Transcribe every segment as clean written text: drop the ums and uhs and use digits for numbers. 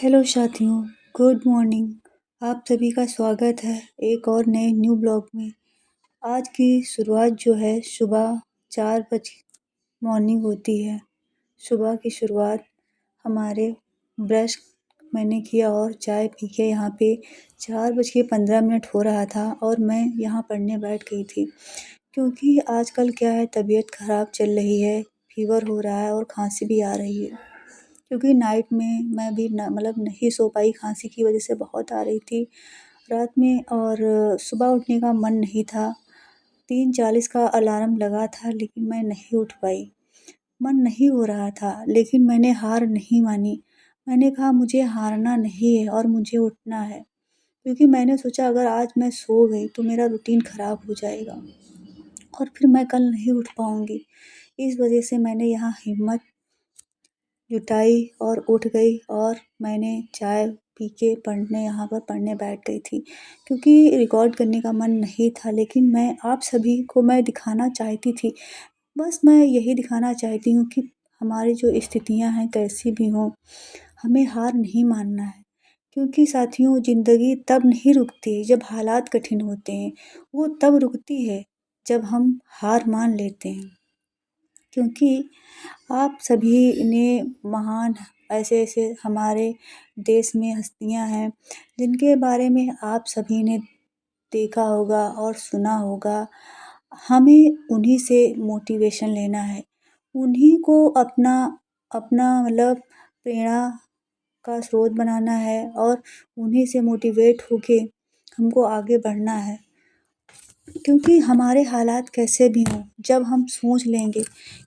Hello साथियों, good morning. आप सभी का स्वागत है एक और नए न्यू ब्लॉग में। आज की शुरुआत जो है सुबह 4 बजे मॉर्निंग होती है। सुबह की शुरुआत हमारे ब्रश मैंने किया और चाय पी के यहाँ पे 4:15 हो रहा था और मैं यहाँ पढ़ने बैठ गई थी। क्योंकि आजकल क्या है, तबीयत ख़राब चल रही है, फ़ीवर हो रहा है और खाँसी भी आ रही है। क्योंकि नाइट में मैं भी नहीं सो पाई, खाँसी की वजह से बहुत आ रही थी रात में और सुबह उठने का मन नहीं था। 3:40 का अलार्म लगा था लेकिन मैं नहीं उठ पाई। मन नहीं हो रहा था लेकिन मैंने हार नहीं मानी। मैंने कहा मुझे हारना नहीं है और मुझे उठना है। क्योंकि मैंने सोचा अगर आज मैं सो गई तो मेरा रूटीन ख़राब हो जाएगा और फिर मैं कल नहीं उठ पाऊँगी। इस वजह से मैंने यहाँ हिम्मत जुटाई और उठ गई और मैंने चाय पी के यहाँ पर पढ़ने बैठ गई थी। क्योंकि रिकॉर्ड करने का मन नहीं था लेकिन मैं आप सभी को मैं दिखाना चाहती थी। बस मैं यही दिखाना चाहती हूँ कि हमारी जो स्थितियाँ हैं कैसी भी हों, हमें हार नहीं मानना है। क्योंकि साथियों, ज़िंदगी तब नहीं रुकती जब हालात कठिन होते हैं, वो तब रुकती है जब हम हार मान लेते हैं। क्योंकि आप सभी ने महान ऐसे-ऐसे हमारे देश में हस्तियाँ हैं, जिनके बारे में आप सभी ने देखा होगा और सुना होगा। हमें उन्हीं से मोटिवेशन लेना है। उन्हीं को अपना अपना प्रेरणा का स्रोत बनाना है और उन्हीं से मोटिवेट होके हमको आगे बढ़ना है। क्योंकि हमारे हालात कैसे भी हों, जब हम सोच लेंगे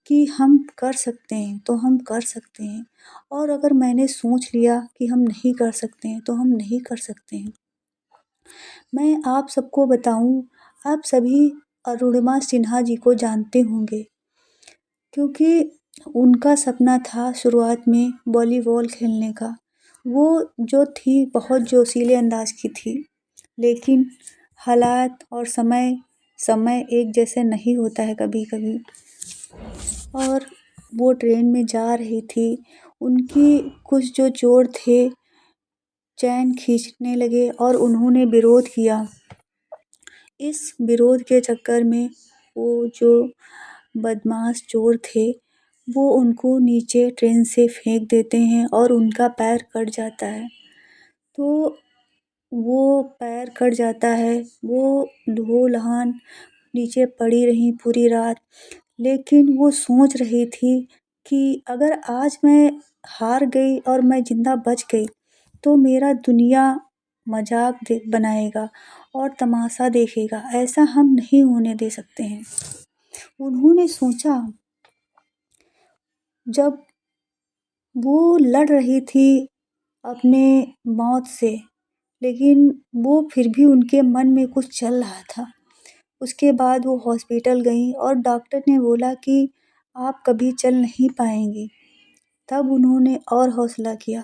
कि हम कर सकते हैं, तो हम कर सकते हैं। और अगर मैंने सोच लिया कि हम नहीं कर सकते हैं, तो हम नहीं कर सकते हैं। मैं आप सबको बताऊँ, आप सभी अरुणिमा सिन्हा जी को जानते होंगे, क्योंकि उनका सपना था शुरुआत में वॉलीबॉल खेलने का। वो जो थी बहुत जोशीले अंदाज़ की थी, लेकिन हालात और समय एक जैसे नहीं होता है कभी-कभी। और वो ट्रेन में जा रही थी, उनकी कुछ जो चोर थे, चैन खींचने लगे और उन्होंने विरोध किया। इस विरोध के चक्कर में वो जो बदमाश चोर थे, वो उनको नीचे ट्रेन से फेंक देते हैं और उनका पैर कट जाता है। तो वो पैर कट जाता है, वो लहूलुहान नीचे पड़ी रहीं पूरी रात। लेकिन वो सोच रही थी कि अगर आज मैं हार गई और मैं ज़िंदा बच गई, तो मेरा दुनिया मज़ाक बनाएगा और तमाशा देखेगा। ऐसा हम नहीं होने दे सकते हैं। उन्होंने सोचा, जब वो लड़ रही थी अपने मौत से, लेकिन वो फिर भी उनके मन में कुछ चल रहा था। उसके बाद वो हॉस्पिटल गईं और डॉक्टर ने बोला कि आप कभी चल नहीं पाएँगी। तब उन्होंने और हौसला किया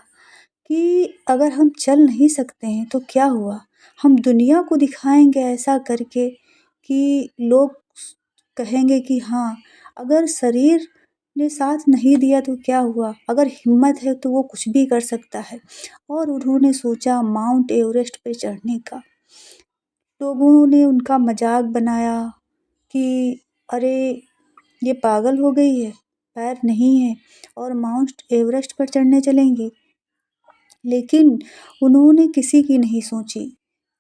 कि अगर हम चल नहीं सकते हैं तो क्या हुआ? हम दुनिया को दिखाएँगे ऐसा करके कि लोग कहेंगे कि हाँ, अगर शरीर ने साथ नहीं दिया तो क्या हुआ? अगर हिम्मत है तो वो कुछ भी कर सकता है। और उन्होंने सोचा माउंट एवरेस्ट पे चढ़ने का। लोगों ने उनका मज़ाक बनाया कि अरे! ये पागल हो गई है, पैर नहीं है और माउंट एवरेस्ट पर चढ़ने चलेंगी। लेकिन उन्होंने किसी की नहीं सोची।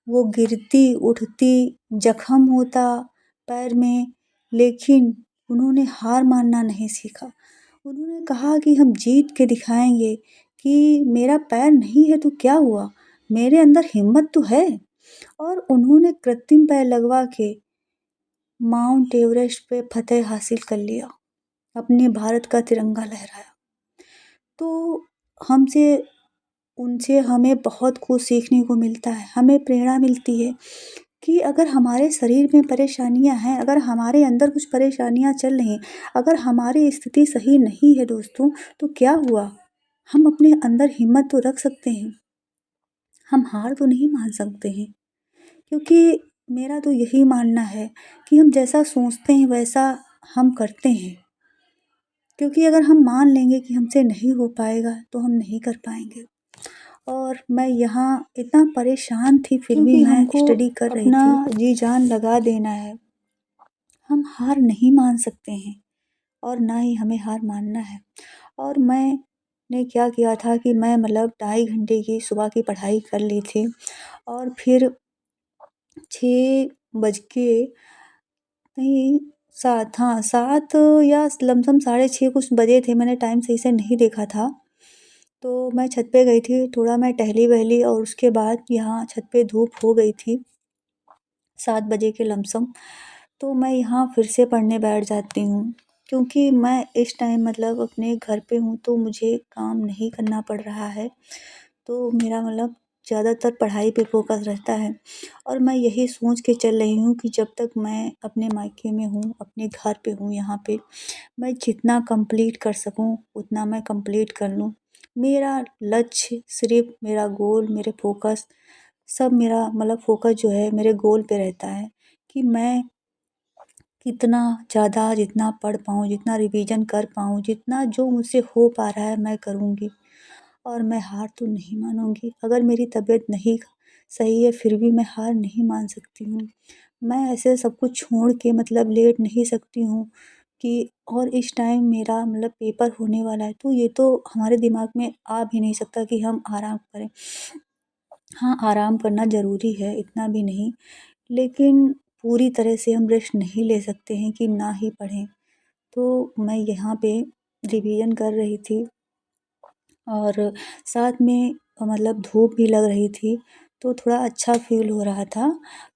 वो गिरती, उठती, जख्म होता पैर में, लेकिन उन्होंने हार मानना नहीं सीखा। उन्होंने कहा कि हम जीत के दिखाएँगे कि मेरा पैर नहीं है तो क्या हुआ? मेरे अंदर हिम्मत तो है। और उन्होंने कृत्रिम पैर लगवा के माउंट एवरेस्ट पे फ़तह हासिल कर लिया। अपने भारत का तिरंगा लहराया। तो हमसे उनसे हमें बहुत कुछ सीखने को मिलता है। हमें प्रेरणा मिलती है कि अगर हमारे शरीर में परेशानियाँ हैं, अगर हमारे अंदर कुछ परेशानियाँ चल रही हैं, अगर हमारी स्थिति सही नहीं है दोस्तों, तो क्या हुआ? हम अपने अंदर हिम्मत तो रख सकते हैं। हम हार तो नहीं मान सकते हैं। क्योंकि मेरा तो यही मानना है कि हम जैसा सोचते हैं वैसा हम करते हैं। क्योंकि अगर हम मान लेंगे कि हमसे नहीं हो पाएगा तो हम नहीं कर पाएँगे। और मैं यहाँ इतना परेशान थी, फिर भी मैं स्टडी कर रही थी। अपना जी जान लगा देना है, हम हार नहीं मान सकते हैं और ना ही हमें हार मानना है। और मैंने क्या किया था कि मैं मतलब 2.5 घंटे की सुबह की पढ़ाई कर ली थी और फिर 6 बज के नहीं 7, हाँ 7 या लमसम 6:30 कुछ बजे थे, मैंने टाइम सही से नहीं देखा था। तो मैं छत पे गई थी, थोड़ा मैं टहली-वहली और उसके बाद यहाँ छत पे धूप हो गई थी 7 बजे के लमसम। तो मैं यहाँ फिर से पढ़ने बैठ जाती हूँ, क्योंकि मैं इस टाइम मतलब अपने घर पे हूँ तो मुझे काम नहीं करना पड़ रहा है। तो मेरा मतलब ज़्यादातर पढ़ाई पे फ़ोकस रहता है और मैं यही सोच के चल रही हूँ कि जब तक मैं अपने मायके में हूँ, अपने घर पे हूँ यहाँ पे, मैं जितना कंप्लीट कर सकूँ उतना मैं कंप्लीट कर लूँ। मेरा लक्ष्य सिर्फ़ मेरा गोल, मेरे फ़ोकस सब मेरा मतलब फ़ोकस जो है मेरे गोल पे रहता है कि मैं कितना ज़्यादा जितना पढ़ पाऊँ, जितना रिवीजन कर पाऊँ, जितना जो मुझसे हो पा रहा है मैं करूँगी और मैं हार तो नहीं मानूँगी। अगर मेरी तबीयत नहीं सही है फिर भी मैं हार नहीं मान सकती हूँ। मैं ऐसे सब कुछ छोड़ के मतलब लेट नहीं सकती हूँ कि और इस टाइम मेरा मतलब पेपर होने वाला है, तो ये तो हमारे दिमाग में आ भी नहीं सकता कि हम आराम करें। हाँ, आराम करना ज़रूरी है, इतना भी नहीं, लेकिन पूरी तरह से हम रेस्ट नहीं ले सकते हैं कि ना ही पढ़ें। तो मैं यहाँ पे रिवीजन कर रही थी और साथ में मतलब धूप भी लग रही थी, तो थोड़ा अच्छा फ़ील हो रहा था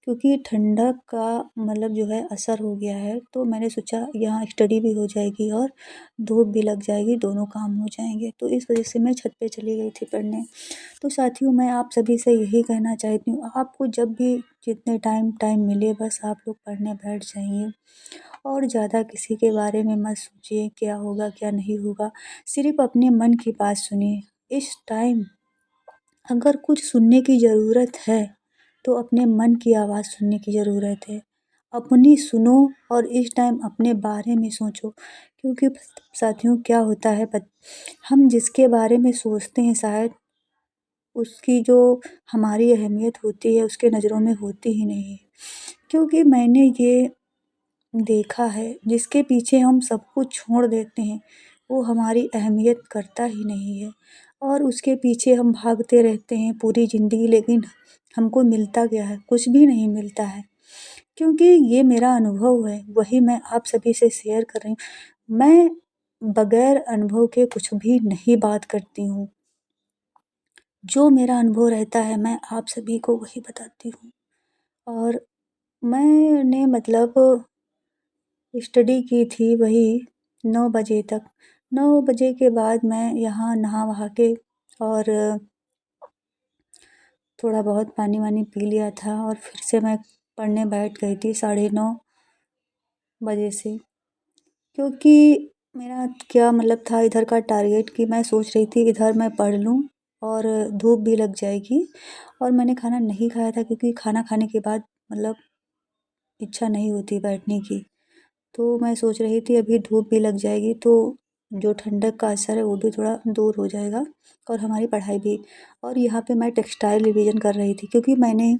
क्योंकि ठंडक का मतलब जो है असर हो गया है। तो मैंने सोचा यहाँ स्टडी भी हो जाएगी और धूप भी लग जाएगी, दोनों काम हो जाएँगे। तो इस वज़ह से मैं छत पे चली गई थी पढ़ने। तो साथियों मैं आप सभी से यही कहना चाहती हूँ, आपको जब भी जितने टाइम मिले बस आप लोग पढ़ने बैठ जाइए और ज़्यादा किसी के बारे में मत सोचिए क्या होगा क्या नहीं होगा, सिर्फ़ अपने मन की बात सुनिए। इस टाइम अगर कुछ सुनने की ज़रूरत है, तो अपने मन की आवाज़ सुनने की ज़रूरत है। अपनी सुनो और इस टाइम अपने बारे में सोचो, क्योंकि साथियों क्या होता है हम जिसके बारे में सोचते हैं शायद उसकी जो हमारी अहमियत होती है उसके नज़रों में होती ही नहीं है। क्योंकि मैंने ये देखा है जिसके पीछे हम सब कुछ छोड़ देते हैं, वो हमारी अहमियत करता ही नहीं है और उसके पीछे हम भागते रहते हैं पूरी ज़िंदगी, लेकिन हमको मिलता क्या है? कुछ भी नहीं मिलता है। क्योंकि ये मेरा अनुभव है, वही मैं आप सभी से शेयर कर रही हूँ। मैं बगैर अनुभव के कुछ भी नहीं बात करती हूँ। जो मेरा अनुभव रहता है मैं आप सभी को वही बताती हूँ और मैंने मतलब स्टडी की थी वही 9 बजे तक। 9 बजे के बाद मैं यहाँ नहा-वहा के और थोड़ा बहुत पानी-वानी पी लिया था और फिर से मैं पढ़ने बैठ गई थी 9:30 बजे से। क्योंकि मेरा क्या मतलब था इधर का टारगेट कि मैं सोच रही थी इधर मैं पढ़ लूँ और धूप भी लग जाएगी और मैंने खाना नहीं खाया था क्योंकि खाना खाने के बाद मतलब इच्छा नहीं होती बैठने की। तो मैं सोच रही थी अभी धूप भी लग जाएगी तो जो ठंडक का असर है वो भी थोड़ा दूर हो जाएगा और हमारी पढ़ाई भी। और यहाँ पे मैं टेक्सटाइल रिवीजन कर रही थी क्योंकि मैंने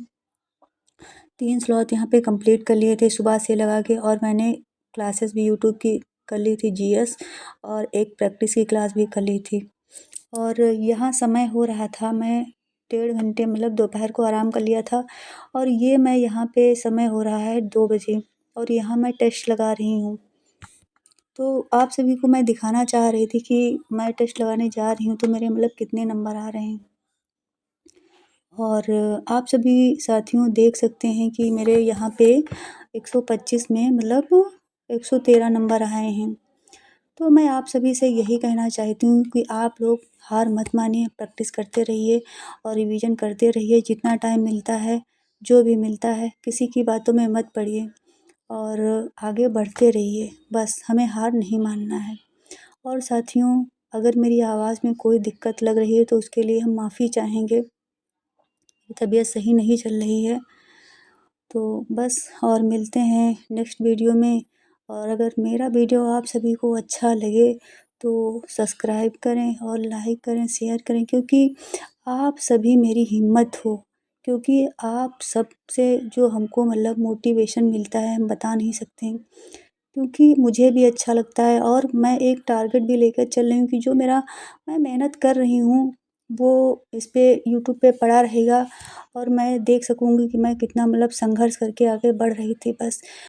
3 स्लॉट यहाँ पे कंप्लीट कर लिए थे सुबह से लगा के और मैंने क्लासेस भी यूट्यूब की कर ली थी जीएस और एक प्रैक्टिस की क्लास भी कर ली थी। और यहाँ समय हो रहा था, मैं 1.5 घंटे मतलब दोपहर को आराम कर लिया था और ये मैं यहाँ पे समय हो रहा है 2 बजे और यहाँ मैं टेस्ट लगा रही हूँ। तो आप सभी को मैं दिखाना चाह रही थी कि मैं टेस्ट लगाने जा रही हूँ तो मेरे मतलब कितने नंबर आ रहे हैं। और आप सभी साथियों देख सकते हैं कि मेरे यहाँ पे 125 में मतलब 113 नंबर आए हैं। तो मैं आप सभी से यही कहना चाहती हूँ कि आप लोग हार मत मानिए, प्रैक्टिस करते रहिए और रिवीजन करते रहिए जितना टाइम मिलता है, जो भी मिलता है, किसी की बातों में मत पड़िए और आगे बढ़ते रहिए। बस हमें हार नहीं मानना है। और साथियों अगर मेरी आवाज़ में कोई दिक्कत लग रही है तो उसके लिए हम माफ़ी चाहेंगे। तबीयत सही नहीं चल रही है। तो बस और मिलते हैं नेक्स्ट वीडियो में और अगर मेरा वीडियो आप सभी को अच्छा लगे तो सब्सक्राइब करें और लाइक करें, शेयर करें क्योंकि आप सभी मेरी हिम्मत हो, क्योंकि आप सबसे जो हमको मतलब मोटिवेशन मिलता है हम बता नहीं सकते हैं। क्योंकि मुझे भी अच्छा लगता है और मैं एक टारगेट भी लेकर चल रही हूँ कि जो मेरा मैं मेहनत कर रही हूँ, वो इस पे यूट्यूब पे पड़ा रहेगा और मैं देख सकूँगी कि मैं कितना मतलब संघर्ष करके आगे बढ़ रही थी बस।